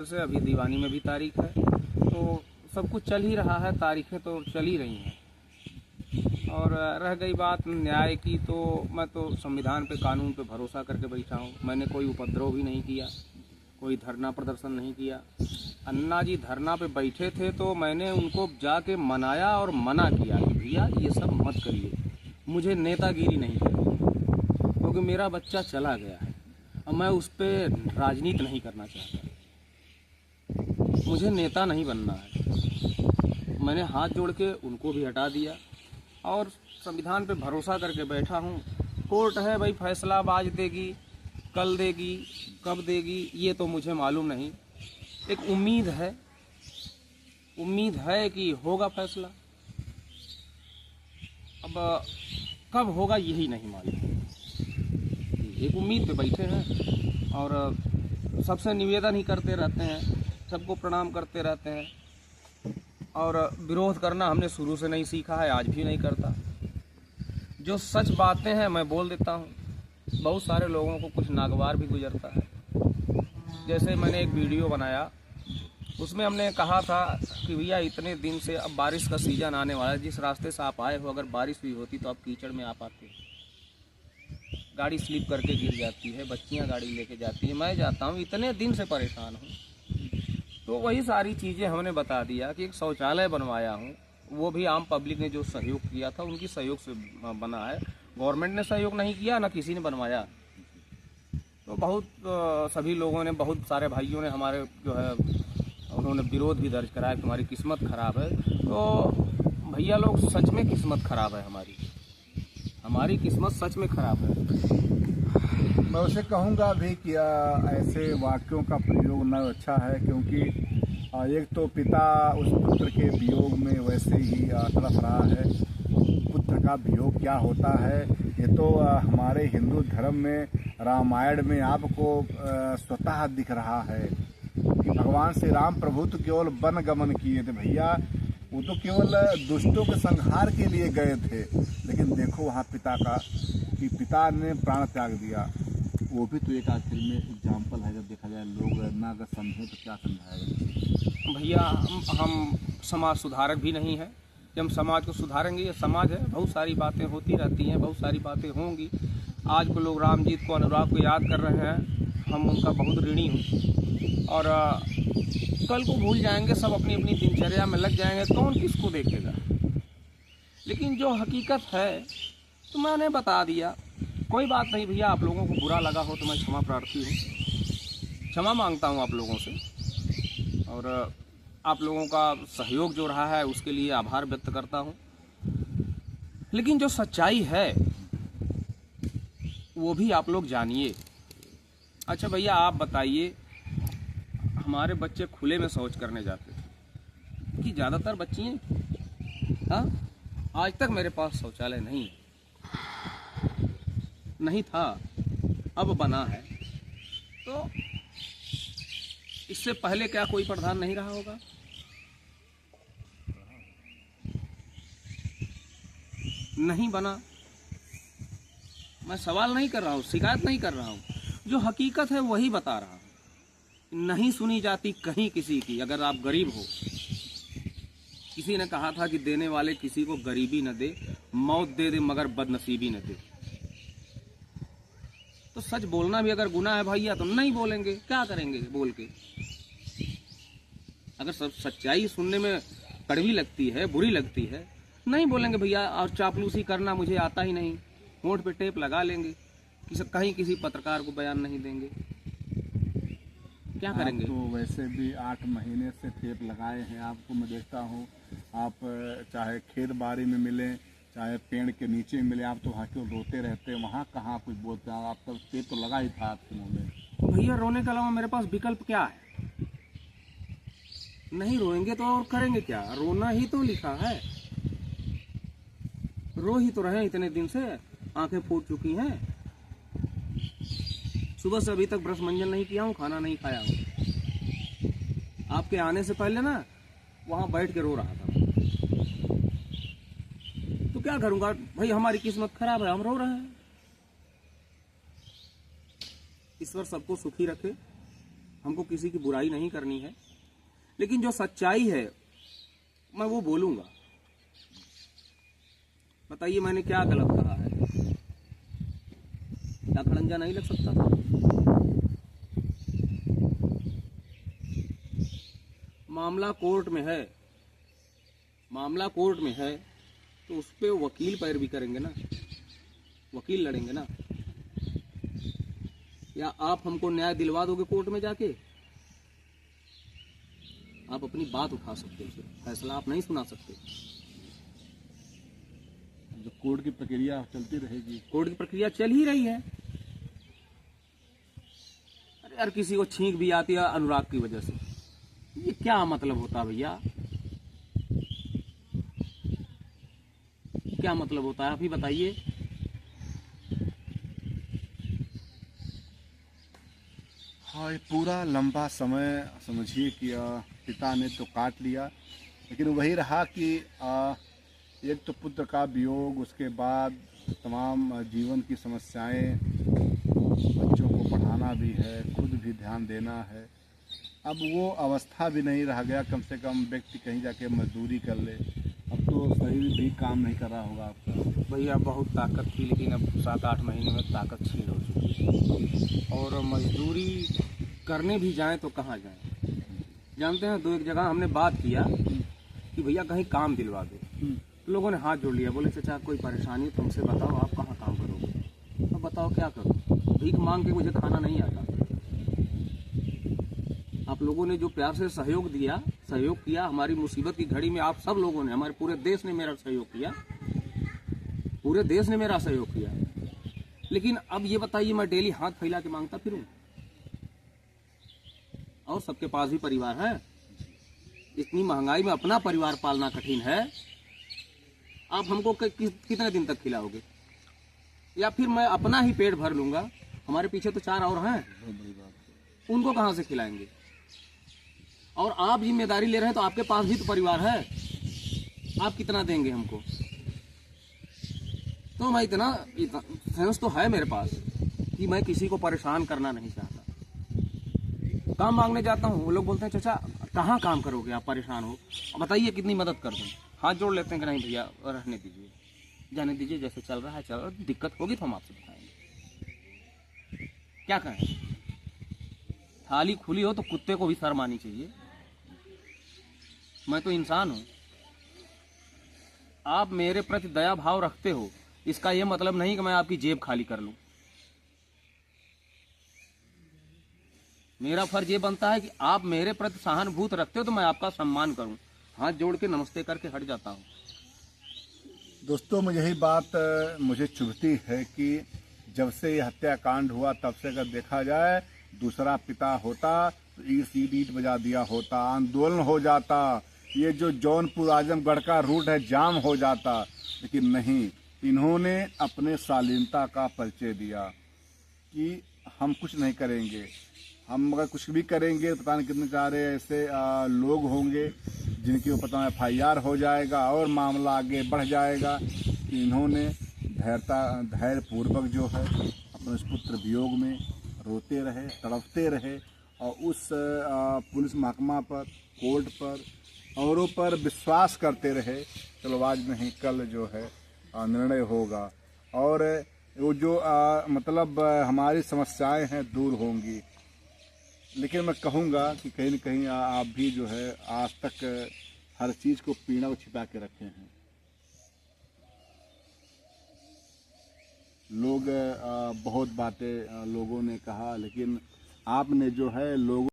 से अभी दीवानी में भी तारीख है, तो सब कुछ चल ही रहा है, तारीखें तो चल ही रही हैं। और रह गई बात न्याय की, तो मैं तो संविधान पे, कानून पे भरोसा करके बैठा हूँ। मैंने कोई उपद्रव भी नहीं किया, कोई धरना प्रदर्शन नहीं किया। अन्ना जी धरना पे बैठे थे तो मैंने उनको जाके मनाया और मना किया कि भैया ये सब मत करिए, मुझे नेतागिरी नहीं करनी, क्योंकि मेरा बच्चा चला गया है और मैं उस पर राजनीति नहीं करना चाहता, मुझे नेता नहीं बनना है। मैंने हाथ जोड़ के उनको भी हटा दिया और संविधान पे भरोसा करके बैठा हूँ। कोर्ट है भाई, फैसला आज देगी, कल देगी, कब देगी ये तो मुझे मालूम नहीं। एक उम्मीद है कि होगा फैसला। अब कब होगा यही नहीं मालूम। एक उम्मीद पे बैठे हैं और सबसे निवेदन ही करते रहते हैं, सबको प्रणाम करते रहते हैं। और विरोध करना हमने शुरू से नहीं सीखा है, आज भी नहीं करता। जो सच बातें हैं मैं बोल देता हूँ। बहुत सारे लोगों को कुछ नागवार भी गुजरता है। जैसे मैंने एक वीडियो बनाया, उसमें हमने कहा था कि भैया इतने दिन से, अब बारिश का सीज़न आने वाला है, जिस रास्ते से आप आए हो अगर बारिश हुई होती तो आप कीचड़ में आ पाते। गाड़ी स्लिप करके गिर जाती है, बच्चियाँ गाड़ी लेके जाती है, मैं जाता हूँ, इतने दिन से परेशान हूँ। तो वही सारी चीज़ें हमने बता दिया कि एक शौचालय बनवाया हूँ, वो भी आम पब्लिक ने जो सहयोग किया था उनकी सहयोग से बना है। गवर्नमेंट ने सहयोग नहीं किया, ना किसी ने बनवाया। तो बहुत सभी लोगों ने, बहुत सारे भाइयों ने हमारे जो है उन्होंने विरोध भी दर्ज कराया कि तुम्हारी किस्मत ख़राब है। तो भैया लोग, सच में किस्मत ख़राब है हमारी किस्मत सच में ख़राब है। मैं उसे कहूँगा भी कि ऐसे वाक्यों का प्रयोग न अच्छा है, क्योंकि एक तो पिता उस पुत्र के वियोग में वैसे ही तड़प रहा है। पुत्र का वियोग क्या होता है ये तो हमारे हिंदू धर्म में, रामायण में आपको स्वतः दिख रहा है कि भगवान श्री राम प्रभु तो केवल वन गमन किए थे भैया, वो तो केवल दुष्टों के संहार के लिए गए थे। लेकिन देखो वहाँ पिता ने प्राण त्याग दिया। वो भी तो एक आखिर में एग्जाम्पल है। जब देखा जाए लोग ना अगर समझे तो क्या समझाएगा भैया। हम समाज सुधारक भी नहीं है कि हम समाज को सुधारेंगे। ये समाज है, बहुत सारी बातें होती रहती हैं, बहुत सारी बातें होंगी। आज को लोग रामजीत को, अनुराग को याद कर रहे हैं, हम उनका बहुत ऋणी हूँ। और कल को भूल जाएंगे, सब अपनी अपनी दिनचर्या में लग जाएंगे, कौन किसको देखेगा। लेकिन जो हकीकत है तो मैंने बता दिया। कोई बात नहीं भैया, आप लोगों को बुरा लगा हो तो मैं क्षमा प्रार्थी हूँ, क्षमा मांगता हूँ आप लोगों से। और आप लोगों का सहयोग जो रहा है उसके लिए आभार व्यक्त करता हूँ। लेकिन जो सच्चाई है वो भी आप लोग जानिए। अच्छा भैया, आप बताइए, हमारे बच्चे खुले में शौच करने जाते थे कि ज़्यादातर बच्चियाँ? हाँ, आज तक मेरे पास शौचालय नहीं था, अब बना है। तो इससे पहले क्या कोई प्रधान नहीं रहा होगा? नहीं बना। मैं सवाल नहीं कर रहा हूँ, शिकायत नहीं कर रहा हूँ, जो हकीकत है वही बता रहा हूँ। नहीं सुनी जाती कहीं किसी की। अगर आप गरीब हो, किसी ने कहा था कि देने वाले किसी को गरीबी न दे, मौत दे दे मगर बदनसीबी न दे। तो सच बोलना भी अगर गुनाह है भैया तो नहीं बोलेंगे, क्या करेंगे बोल के? अगर सब सच्चाई सुनने में कड़वी लगती है, बुरी लगती है, नहीं बोलेंगे भैया। और चापलूसी करना मुझे आता ही नहीं, होंठ पे टेप लगा लेंगे, कहीं किसी पत्रकार को बयान नहीं देंगे, क्या करेंगे? तो वैसे भी 8 महीने से टेप लगाए हैं। आपको मैं देखता हूँ, आप चाहे खेत बाड़ी में मिले, चाहे पेड़ के नीचे मिले, आप तो वहाँ क्यों रोते रहते हैं? वहाँ कहाँ कुछ बोलते हैं? आप तो टेप तो लगा ही था आपके मुँह में। भैया रोने के अलावा मेरे पास विकल्प क्या है? नहीं रोएंगे तो और करेंगे क्या? रोना ही तो लिखा है, रो ही तो रहे। इतने दिन से आंखें फूट चुकी हैं। सुबह से अभी तक ब्रश मंजन नहीं किया हूँ, खाना नहीं खाया हूँ। आपके आने से पहले ना वहाँ बैठ के रो रहा था। तो क्या करूँगा भाई, हमारी किस्मत खराब है, हम रो रहे हैं। ईश्वर सबको सुखी रखे, हमको किसी की बुराई नहीं करनी है, लेकिन जो सच्चाई है मैं वो बोलूंगा। बताइए मैंने क्या गलत कहा है? क्या खड़ंजा नहीं लग सकता था? मामला कोर्ट में है, मामला कोर्ट में है, तो उस पे वकील पैरवी करेंगे ना, वकील लड़ेंगे ना। या आप हमको न्याय दिलवा दोगे कोर्ट में जाके? आप अपनी बात उठा सकते हो, फैसला आप नहीं सुना सकते। जो कोर्ट की प्रक्रिया चलती रहेगी। कोर्ट की प्रक्रिया चल ही रही है। अरे यार, किसी को छींक भी आती है अनुराग की वजह से, ये क्या मतलब होता भैया? क्या मतलब होता है, आप ही बताइए। हाँ, ये पूरा लंबा समय समझिए कि पिता ने तो काट लिया, लेकिन वही रहा कि एक तो पुत्र का वियोग, उसके बाद तमाम जीवन की समस्याएं, बच्चों को पढ़ाना भी है, खुद भी ध्यान देना है। अब वो अवस्था भी नहीं रह गया, कम से कम व्यक्ति कहीं जाके मजदूरी कर ले। अब तो शरीर भी काम नहीं कर रहा होगा आपका। भैया बहुत ताकत थी, लेकिन अब 7-8 महीने में ताकत छीन हो चुकी है, और मजदूरी करने भी जाएं तो कहाँ जाएं? जानते हैं, 2-1 जगह हमने बात किया कि भैया कहीं काम दिलवा दो, तो लोगों ने हाथ जोड़ लिया, बोले चाचा कोई परेशानी है तो हमसे बताओ, आप कहाँ काम करोगे? अब बताओ क्या करूँ? भीख मांग के मुझे खाना नहीं आता। आप लोगों ने जो प्यार से सहयोग किया हमारी मुसीबत की घड़ी में, आप सब लोगों ने, हमारे पूरे देश ने मेरा सहयोग किया, पूरे देश ने मेरा सहयोग किया। लेकिन अब ये बताइए, मैं डेली हाथ फैला के मांगता फिरूं? और सबके पास भी परिवार है। इतनी महंगाई में अपना परिवार पालना कठिन है। आप हमको कितने दिन तक खिलाओगे? या फिर मैं अपना ही पेट भर लूंगा? हमारे पीछे तो 4 और हैं, उनको कहां से खिलाएंगे? और आप जिम्मेदारी ले रहे हैं तो आपके पास भी तो परिवार है, आप कितना देंगे हमको? तो मैं इतना सेंस तो है मेरे पास कि मैं किसी को परेशान करना नहीं चाहता। काम मांगने जाता हूँ, वो लोग बोलते हैं चाचा कहाँ काम करोगे, आप परेशान हो, बताइए कितनी मदद कर दूँ? हाथ जोड़ लेते हैं कि नहीं भैया रहने दीजिए, जाने दीजिए, जैसे चल रहा है चल रहा है, दिक्कत होगी तो हम आपसे बताएंगे। क्या कहें? थाली खुली हो तो कुत्ते को भी शर्म आनी चाहिए। मैं तो इंसान हूँ, आप मेरे प्रति दया भाव रखते हो, इसका यह मतलब नहीं कि मैं आपकी जेब खाली कर लूं। मेरा फर्ज ये बनता है कि आप मेरे प्रति सहानुभूति रखते हो तो मैं आपका सम्मान करूं। हाथ जोड़ के नमस्ते करके हट जाता हूं। दोस्तों, मुझे यही बात मुझे चुभती है कि जब से ये हत्याकांड हुआ तब से अगर देखा जाए, दूसरा पिता होता तो ईट बजा दिया होता, आंदोलन हो जाता, ये जो जौनपुर आजमगढ़ का रूट है जाम हो जाता। लेकिन नहीं, इन्होंने अपने शालीनता का परिचय दिया कि हम कुछ नहीं करेंगे, हम अगर कुछ भी करेंगे पता नहीं कितने सारे ऐसे लोग होंगे जिनके ऊपर पता FIR हो जाएगा और मामला आगे बढ़ जाएगा। इन्होंने धैर्य पूर्वक जो है अपने उस पुत्र वियोग में रोते रहे, तड़पते रहे, और उस पुलिस महकमा पर, कोर्ट पर, औरों पर विश्वास करते रहे। चलो आज नहीं कल जो है निर्णय होगा, और वो जो मतलब हमारी समस्याएं हैं दूर होंगी। लेकिन मैं कहूँगा कि कहीं न कहीं आप भी जो है आज तक हर चीज़ को पीड़ा को छिपा के रखे हैं। लोग बहुत बातें लोगों ने कहा, लेकिन आपने जो है लोगों